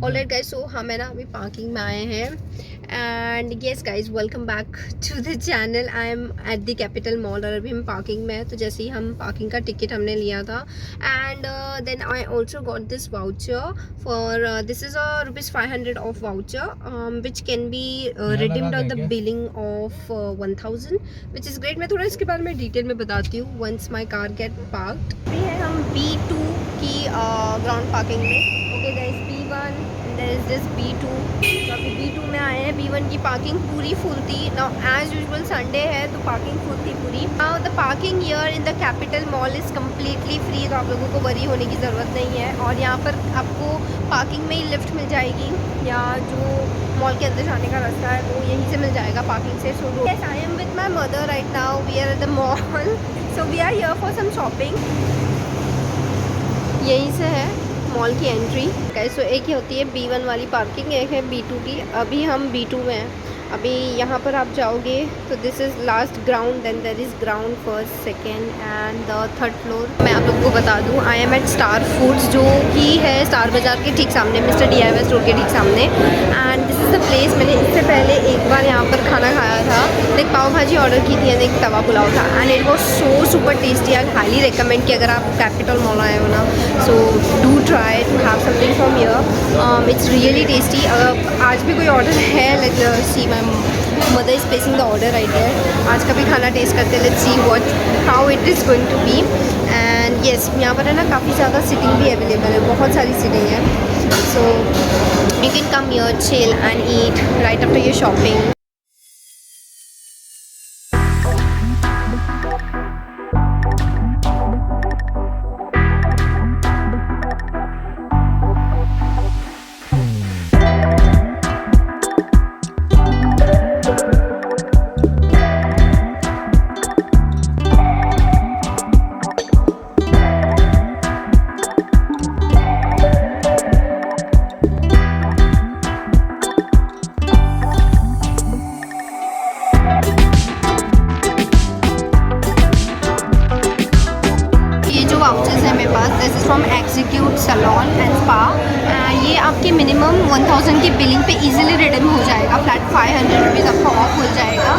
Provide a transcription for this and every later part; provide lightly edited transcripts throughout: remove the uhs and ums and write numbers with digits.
Alright guys, सो हम है ना अभी पार्किंग में आए हैं and yes guys, welcome back to the channel. I am at the capital mall और अभी हम पार्किंग में हैं। तो जैसे ही हम पार्किंग का टिकट हमने लिया था and then I also got this voucher for this is a ₹500 off voucher which can be redeemed on the billing of 1000 which is great. मैं थोड़ा इसके बारे में डिटेल में बताती हूँ once my car get parked. अभी है हम B2 की ग्राउंड पार्किंग में। Okay guys, B1 there is this B2। तो अभी B2 में आए हैं। B1 की पार्किंग पूरी फुल थी। नाउ एज यूजुअल संडे है तो पार्किंग फुल थी पूरी। Now the parking here in the capital mall is completely free, तो आप लोगों को वरी होने की ज़रूरत नहीं है। और यहाँ पर आपको पार्किंग में ही लिफ्ट मिल जाएगी या जो मॉल के अंदर जाने का रास्ता है वो यहीं से मिल जाएगा पार्किंग से। So yes, I am with my mother right now. We are at the mall, so we are here for some shopping. यहीं से है मॉल की एंट्री। कैसे एक ही होती है B1 वाली पार्किंग, एक है B2 की। अभी हम B2 में हैं। अभी यहाँ पर आप जाओगे तो this is last ground, then there is ground first, second and the third floor. मैं आप लोगों को बता दूँ, I am at star foods जो कि है स्टार बाज़ार के ठीक सामने, मिस्टर DIY स्टोर के ठीक सामने। And this is the place. मैंने इससे पहले एक बार यहाँ पर खाना खाया था, एक पाव भाजी ऑर्डर की थी, एक तवा पुलाव था and it was so super tasty. I highly recommend कि अगर आप कैपिटल मॉल आए हो ना, so do try to have something from here. It's really tasty. आज भी कोई ऑर्डर है, let's see, my mother is placing the order right there. आज का भी खाना टेस्ट करते हैं, let's see what how it is going to be. And yes, यहाँ पर है ना काफ़ी ज़्यादा सीटिंग भी अवेलेबल है, बहुत सारी सीटिंग है। So you can come here, chill and eat right after your shopping. Vouchers है मेरे पास। This is from execute salon and spa. ये आपके मिनिमम 1000 की बिलिंग पे इजीली रिडीम हो जाएगा। फ्लैट 500 रुपीज़ आपको ऑफ हो जाएगा।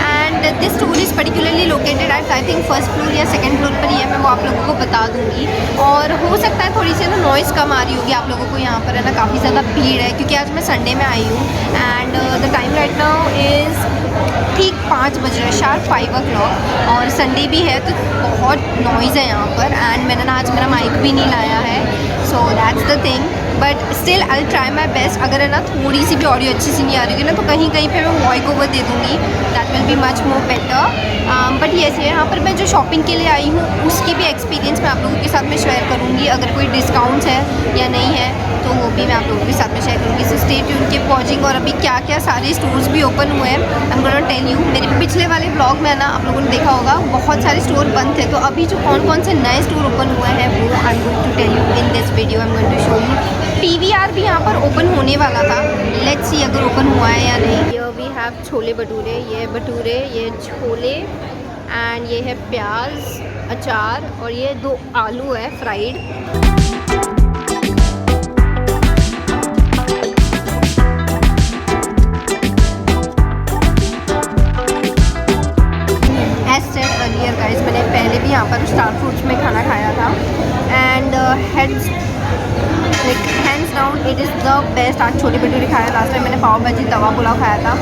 And this store is particularly located at I think first floor या सेकंड फ्लोर पर ही है। मैं वो आप लोगों को बता दूँगी। और हो सकता है थोड़ी सी ना नॉइज़ कम आ रही होगी आप लोगों को। यहाँ पर है ना काफ़ी ज़्यादा भीड़ है क्योंकि आज मैं संडे में आई हूँ and the time right now is ठीक 5 बज रहे, शार्प 5 o'clock। और संडे भी है तो बहुत नॉइज़ है यहाँ पर। एंड मैंने ना आज मेरा माइक भी नहीं लाया है, so that's the thing. But still I try my best. अगर है ना थोड़ी सी भी ऑडियो अच्छी सी नहीं आ रही है ना, तो कहीं कहीं पे मैं वॉइस ओवर दे दूँगी, that will be much more better. But yes, यहाँ पर मैं जो शॉपिंग के लिए आई हूँ उसकी भी एक्सपीरियंस मैं आप लोगों के साथ में शेयर करूँगी। अगर कोई डिस्काउंट्स है या नहीं है तो वो भी मैं आप लोगों के साथ में शेयर करूँगी। So stay tuned, keep watching. और अभी क्या क्या सारे स्टोर्स भी ओपन हुए हैं, I am gonna tell you. मेरे पिछले वाले ब्लॉग में ना आप लोगों ने देखा होगा बहुत सारे स्टोर बंद थे, तो अभी जो कौन कौन से नए स्टोर ओपन हुए हैं वो I am going to tell you in this video. I am going to show you. PVR भी यहाँ पर ओपन होने वाला था, लेट्स सी अगर ओपन हुआ है या नहीं। Here we have chole bhature, ये भटूरे, ये छोले एंड ये है प्याज, अचार और ये 2 आलू है फ्राइड। अर्लियर गाइस, मैंने पहले भी यहाँ पर स्टार फूड्स में खाना खाया था and hands down it is the best. आज छोले भटूरे खाया, लास्ट टाइम मैंने पाव भाजी तवा पुलाव खाया था।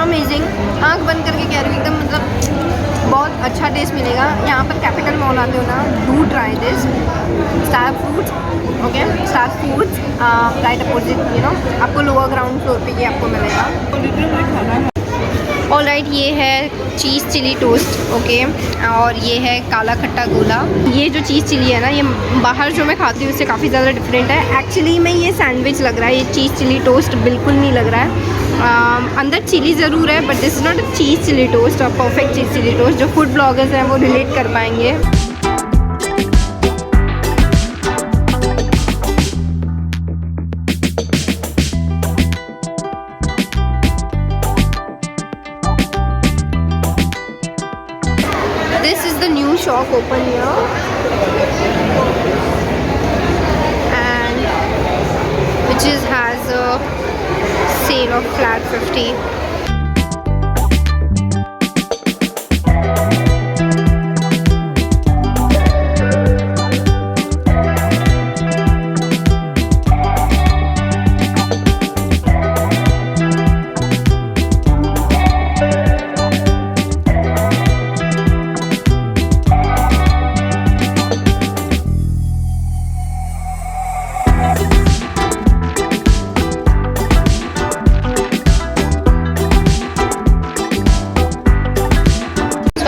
अमेजिंग, आंख बंद करके कह रही हूँ एकदम, मतलब बहुत अच्छा टेस्ट मिलेगा। यहाँ पर कैपिटल मॉल आते हो ना, do try this star foods. Okay, star foods right opposite, you know, आपको लोअर ग्राउंड फ्लोर पे ये आपको मिलेगा। ऑलराइट, ये है चीज़ चिली टोस्ट, ओके, और ये है काला खट्टा गोला। ये जो चीज़ चिली है ना, ये बाहर जो मैं खाती हूँ उससे काफ़ी ज़्यादा डिफरेंट है। एक्चुअली में ये सैंडविच लग रहा है, ये चीज़ चिली टोस्ट बिल्कुल नहीं लग रहा है। अंदर चिली ज़रूर है but this is not a cheese chilli toast, और परफेक्ट चीज़ चिली टोस्ट। जो फूड ब्लॉगर्स हैं वो रिलेट कर पाएंगे। This is the new shop open here and which is has sale of flat 50.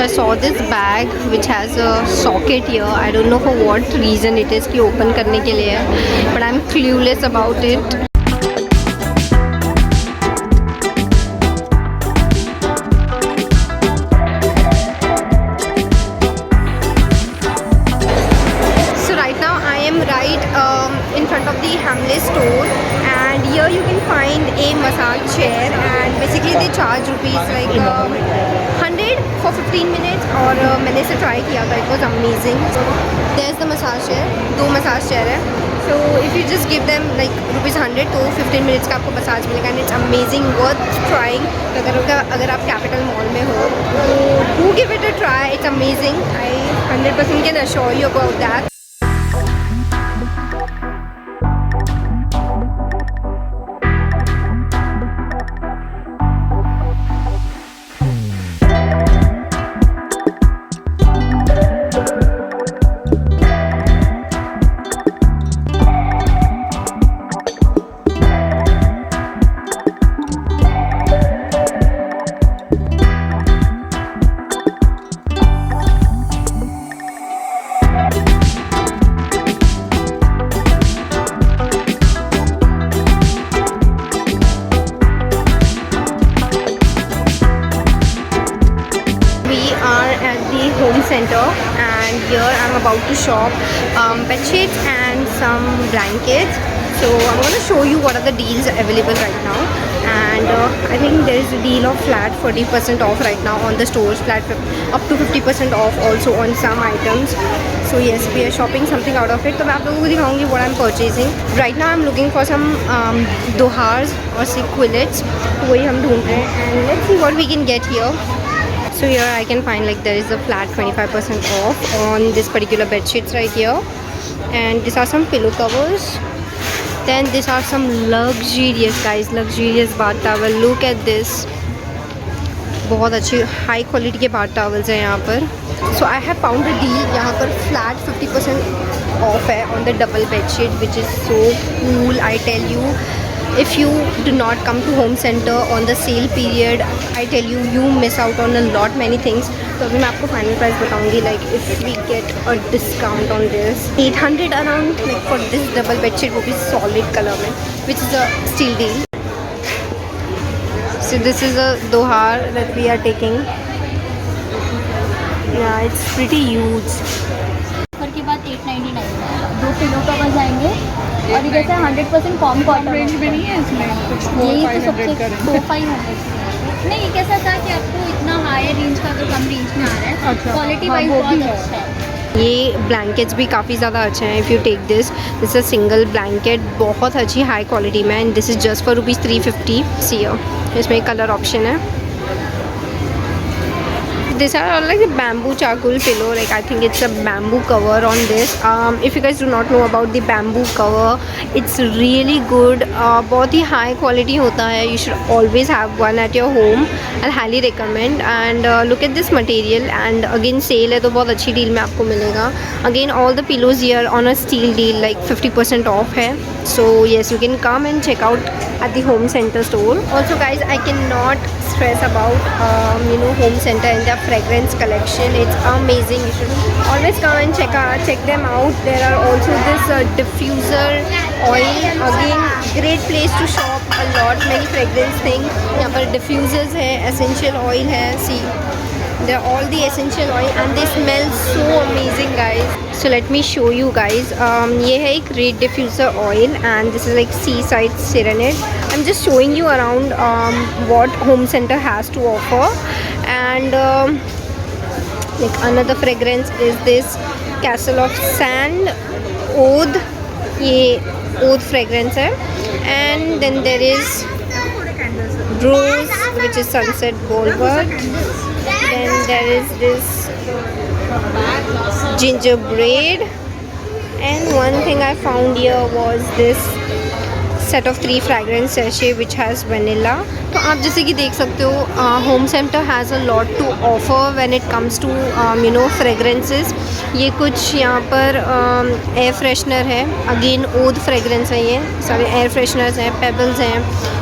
I saw this bag which has a socket here. I don't know for what reason it is कि open करने के लिए है, but I'm clueless about it. So right now I am right in front of the Hamleys store, and here you can find a massage chair, and basically they charge rupees like 100 for 15 minutes. और मैंने इसे try किया था, it was amazing. There's the massage chair, 2 massage chair है. So if you just give them like ₹100 तो 15 minutes का आपको massage मिलेगा, and it's amazing, worth trying. तो अगर आप कैपिटल मॉल में हो तो do give it a try, it's amazing. I 100% can assure you about that. Home center, and here I'm about to shop bed sheets and some blankets. So I'm going to show you what are the deals available right now, and I think there is a deal of flat 40% off right now on the stores, flat up to 50% off also on some items. So yes, we are shopping something out of it. तो मैं आप लोगों को दिखाऊंगी what I'm purchasing. Right now I'm looking for some dohars or quillets, वही हम ढूंढ रहे हैं, and let's see what we can get here. So here I can find like there is a flat 25% off on this particular bed sheets right here, and these are some pillow covers. Then these are some luxurious, guys, luxurious bath towel. Look at this, बहुत अच्छी high quality के bath towels हैं यहाँ पर. So I have found a deal यहाँ पर flat 50% off है on the double bed sheet, which is so cool. I tell you, if you do not come to home center on the sale period, I tell you, you miss out on a lot many things. तो अभी मैं आपको final price बताऊंगी, like if we get a discount on this 800 around, like for this double bed sheet, वो भी solid color में, which is a steal deal. So this is a dohar that we are taking. Yeah, it's pretty huge. Offer के बाद 899 2 pillow covers आएंगे, और ये जैसे 100% com cotton range में नहीं है इसमें कुछ यही तो 400-500 का सबसे 500 नहीं, ये कैसा था कि आपको इतना हायर रेंज का तो कम रेंज में आ रहा है. अच्छा, क्वालिटी हाँ, वाइज वो भी बहुत है. अच्छा है. ये ब्लैंकेट्स भी काफ़ी ज़्यादा अच्छे हैं. If you take this a single blanket, बहुत अच्छी हाई क्वालिटी में, and this is just for ₹350. See इसमें कलर ऑप्शन है. These are all like a bamboo charcoal pillow, like I think it's a bamboo cover on this. If you guys do not know about the bamboo cover, it's really good. बहुत ही high quality होता है. You should always have one at your home. I'll highly recommend. And look at this material, and again sale है तो बहुत अच्छी deal में आपको मिलेगा. Again all the pillows here on a steal deal, like 50% off है. So yes, you can come and check out at the home center store. Also guys, I cannot stress about home center and their fragrance collection. It's amazing. You should always come and check them out. There are also this diffuser oil, again great place to shop a lot, many fragrance things. यहाँ पर diffusers है, essential oil है. See, they're all the essential oil and they smell so amazing, guys. So let me show you guys. ये है एक Reed diffuser oil, and this is like Seaside Serenade. I'm just showing you around what home center has to offer. And like another fragrance is this Castle of Sand Oud. ये Oud fragrance है. And and then there is Rose, which is Sunset Boulevard. Then there is this gingerbread, and one thing I found here was this set of 3 fragrance sachet which has vanilla. तो आप जैसे कि देख सकते हो Home Centre has a lot to offer when it comes to you know fragrances. ये कुछ यहाँ पर एयर फ्रेशनर है, अगेन ओद फ्रेगरेंस है, ये सारे एयर फ्रेशनर्स हैं, पेबल्स हैं.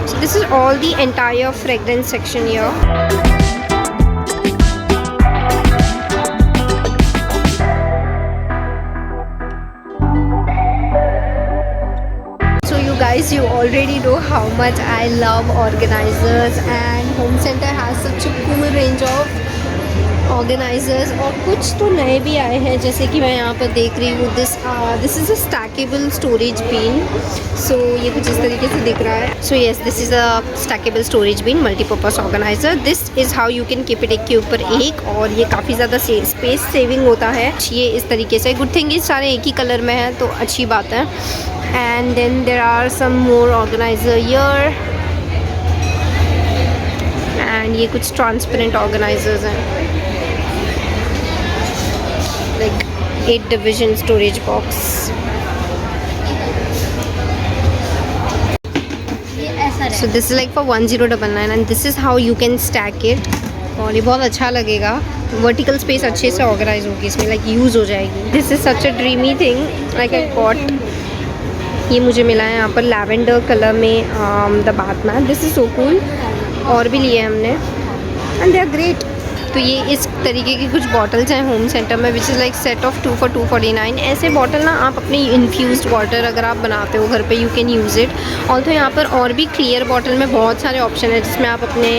So this is all the entire fragrance section here. Guys, you already know how much I love organizers, and Home Center has such a cool range of organizers. और कुछ तो नए भी आए हैं, जैसे कि मैं यहाँ पर देख रही हूँ this is a stackable storage bin. So ये कुछ इस तरीके से दिख रहा है. So yes, this is a stackable storage bin, multi-purpose organizer. This is how you can keep it एक के ऊपर एक, और ये काफ़ी ज़्यादा स्पेस सेविंग होता है. ये इस तरीके से, गुड थिंग ये सारे एक ही कलर में है तो अच्छी बात है. And then there are some more organizer here, and ये कुछ transparent organizers हैं, like 8 division storage box. ये ऐसा So this is like for 1099, and this is how you can stack it. और ये बहुत अच्छा लगेगा, vertical space अच्छे से organize होगी इसमें, like use हो जाएगी. This is such a dreamy thing, like I got. ये मुझे मिला है यहाँ पर लैवेंडर कलर में the bath mat. This is so cool. और भी लिए हमने, एंड दे आर ग्रेट. तो ये इस तरीके की कुछ बॉटल्स हैं होम सेंटर में, which is like set of 2 for 249. ऐसे बॉटल ना आप अपनी इन्फ्यूज़्ड वाटर अगर आप बनाते हो घर पे, you can use it. Also यहाँ पर और भी क्लियर बॉटल में बहुत सारे ऑप्शन है जिसमें आप अपने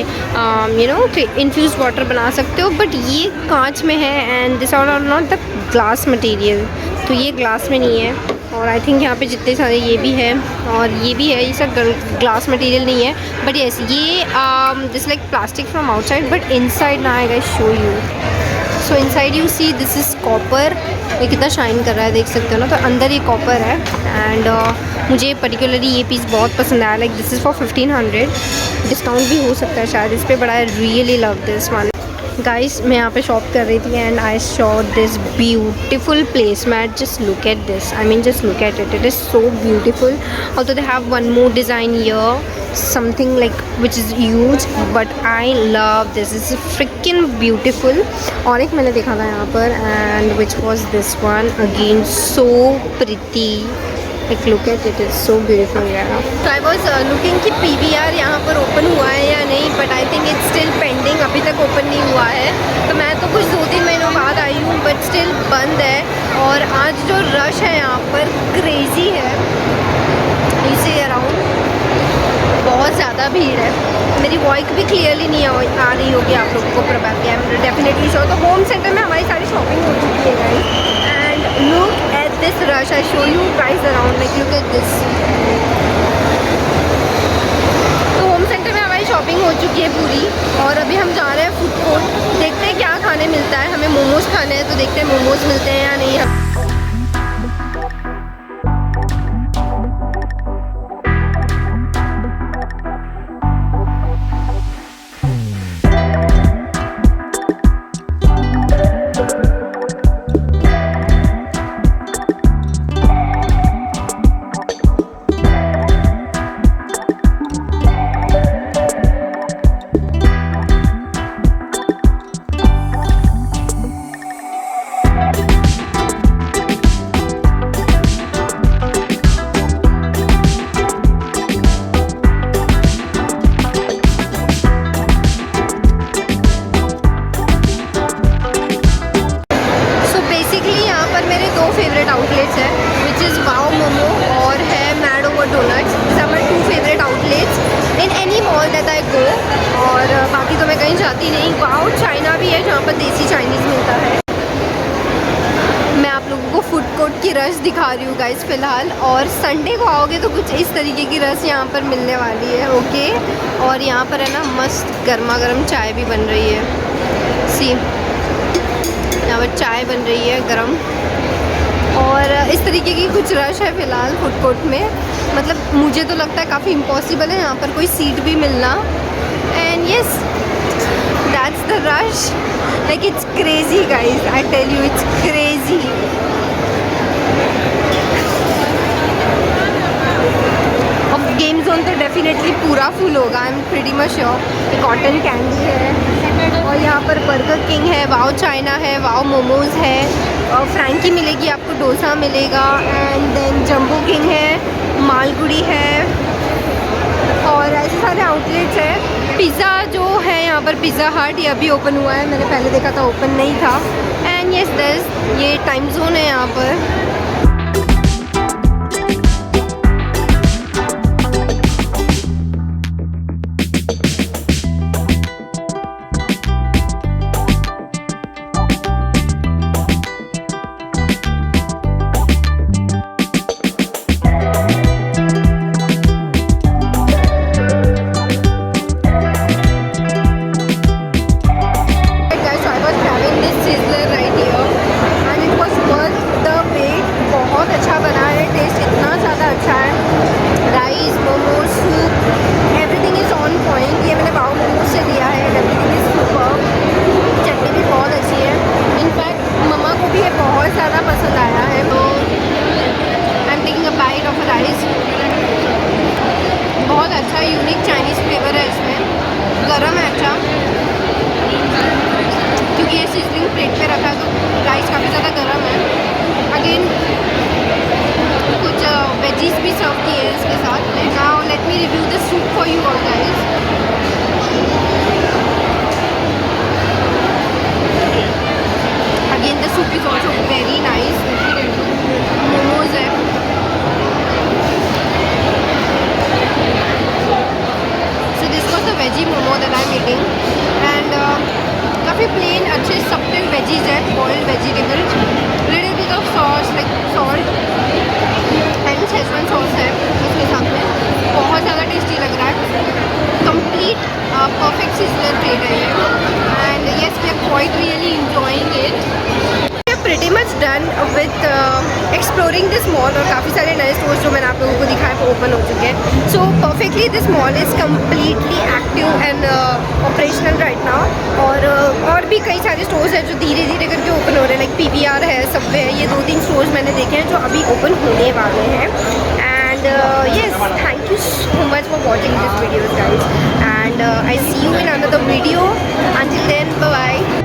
यू नो इन्फ्यूज़्ड वाटर बना सकते हो. बट ये कांच में है, and this are not the glass material. तो ये ग्लास में नहीं है. और आई थिंक यहाँ पे जितने सारे ये भी है और ये भी है, ये सब ग्लास मटेरियल नहीं है. बट यस, ये this like plastic from outside, but inside ना आएगा. Show you. So inside you see this is copper. ये कितना शाइन कर रहा है, देख सकते हो ना. तो अंदर ये कॉपर है, एंड मुझे पर्टिकुलरली ये पीस बहुत पसंद आया. Like this is for 1500. Discount भी हो सकता है शायद इस पर, but I really love this one. Guys, मैं यहाँ पे शॉप कर रही थी, and I saw this beautiful place mat. Just look at this, I mean just look at it. It is so beautiful. Also they have one more design here, something like which is huge, but I love this. It's freaking beautiful. और एक मैंने देखा था यहाँ पर, and which was this one, again so pretty. Like look at it, it's so beautiful. Yeah. So I was looking कि PVR यहाँ पर ओपन हुआ है या नहीं, but I think it's still pending. अभी तक ओपन नहीं हुआ है. तो मैं तो कुछ 2-3 महीनों बाद आई हूँ, but still बंद है. और आज जो रश है यहाँ पर क्रेजी है. You see around, बहुत ज़्यादा भीड़ है. मेरी वॉइस भी क्लियरली नहीं आ रही होगी आप लोगों को probably. I am definitely sure. तो होम सेंटर में हमारी सारी शॉपिंग हो चुकी है guys. And look at this rush. I show you guys around, like look at this. तो होम सेंटर में हमारी शॉपिंग हो चुकी है पूरी, और अभी हम जा रहे हैं फूड कोर्ट. देखते हैं क्या खाने मिलता है. हमें मोमोज़ खाने हैं, तो देखते हैं मोमोज़ मिलते हैं या नहीं. जाती नहीं. वाओ, चाइना भी है जहाँ पर देसी चाइनीज़ मिलता है. मैं आप लोगों को फूड कोर्ट की रश दिखा रही हूँ गाइस फ़िलहाल. और संडे को आओगे तो कुछ इस तरीके की रश यहाँ पर मिलने वाली है. ओके, और यहाँ पर है ना मस्त गर्मा गर्म चाय भी बन रही है. सी, यहाँ पर चाय बन रही है गरम. और इस तरीके की कुछ रश है फ़िलहाल फूड कोर्ट में। मतलब मुझे तो लगता है काफ़ी इम्पॉसिबल है यहाँ पर कोई सीट भी मिलना। And yes, that's the rush. Like it's crazy guys, I tell you it's crazy. अब गेम जोन तो डेफिनेटली पूरा फुल होगा, I am pretty much sure. Cotton candy है और यहाँ पर बर्गर किंग है, वाओ चाइना है, वाओ मोमोज है, और फ्रैंकी मिलेगी आपको, डोसा मिलेगा, एंड देन जंबो किंग है, मालगुड़ी है, और ऐसे सारे आउटलेट्स हैं। पिज़्ज़ा जो है यहाँ पर, पिज़्ज़ा हट, ये अभी ओपन हुआ है, मैंने पहले देखा था ओपन नहीं था। एंड यस दिस, ये टाइम जोन है यहाँ पर। बहुत अच्छा यूनिक चाइनीज़ फ्लेवर है इसमें, गरम है अच्छा, क्योंकि ये सीजनिंग प्लेट पे रखा है तो राइस काफ़ी ज़्यादा गरम है। अगेन कुछ वेजीज भी सर्व किए हैं इसके साथ। Now let me review the soup for you all guys. Again the soup is also very nice. Momos है, veggie momo that I am eating, and काफ़ी प्लेन अच्छे सब्टल वेजीज है, boiled vegetable, little bit of sauce like salt and schezwan sauce है उसके साथ में। बहुत ज़्यादा टेस्टी लग रहा है, कंप्लीट परफेक्ट सीजनल ट्रीट है ये। And yes, we are quite really enjoying it. Pretty much done with exploring this mall, और काफ़ी सारे नए स्टोर्स जो मैंने आप लोगों को दिखाए वो ओपन हो चुके हैं। सो perfectly this mall is completely active and operational right now. और भी कई सारे स्टोर्स हैं जो धीरे धीरे करके ओपन हो रहे हैं, लाइक PVR है, सबवे है, ये 2-3 स्टोर्स मैंने देखे हैं जो अभी ओपन होने वाले हैं। And yes, thank you so much for watching this videos guys, and I see you in another video. Until then, bye bye.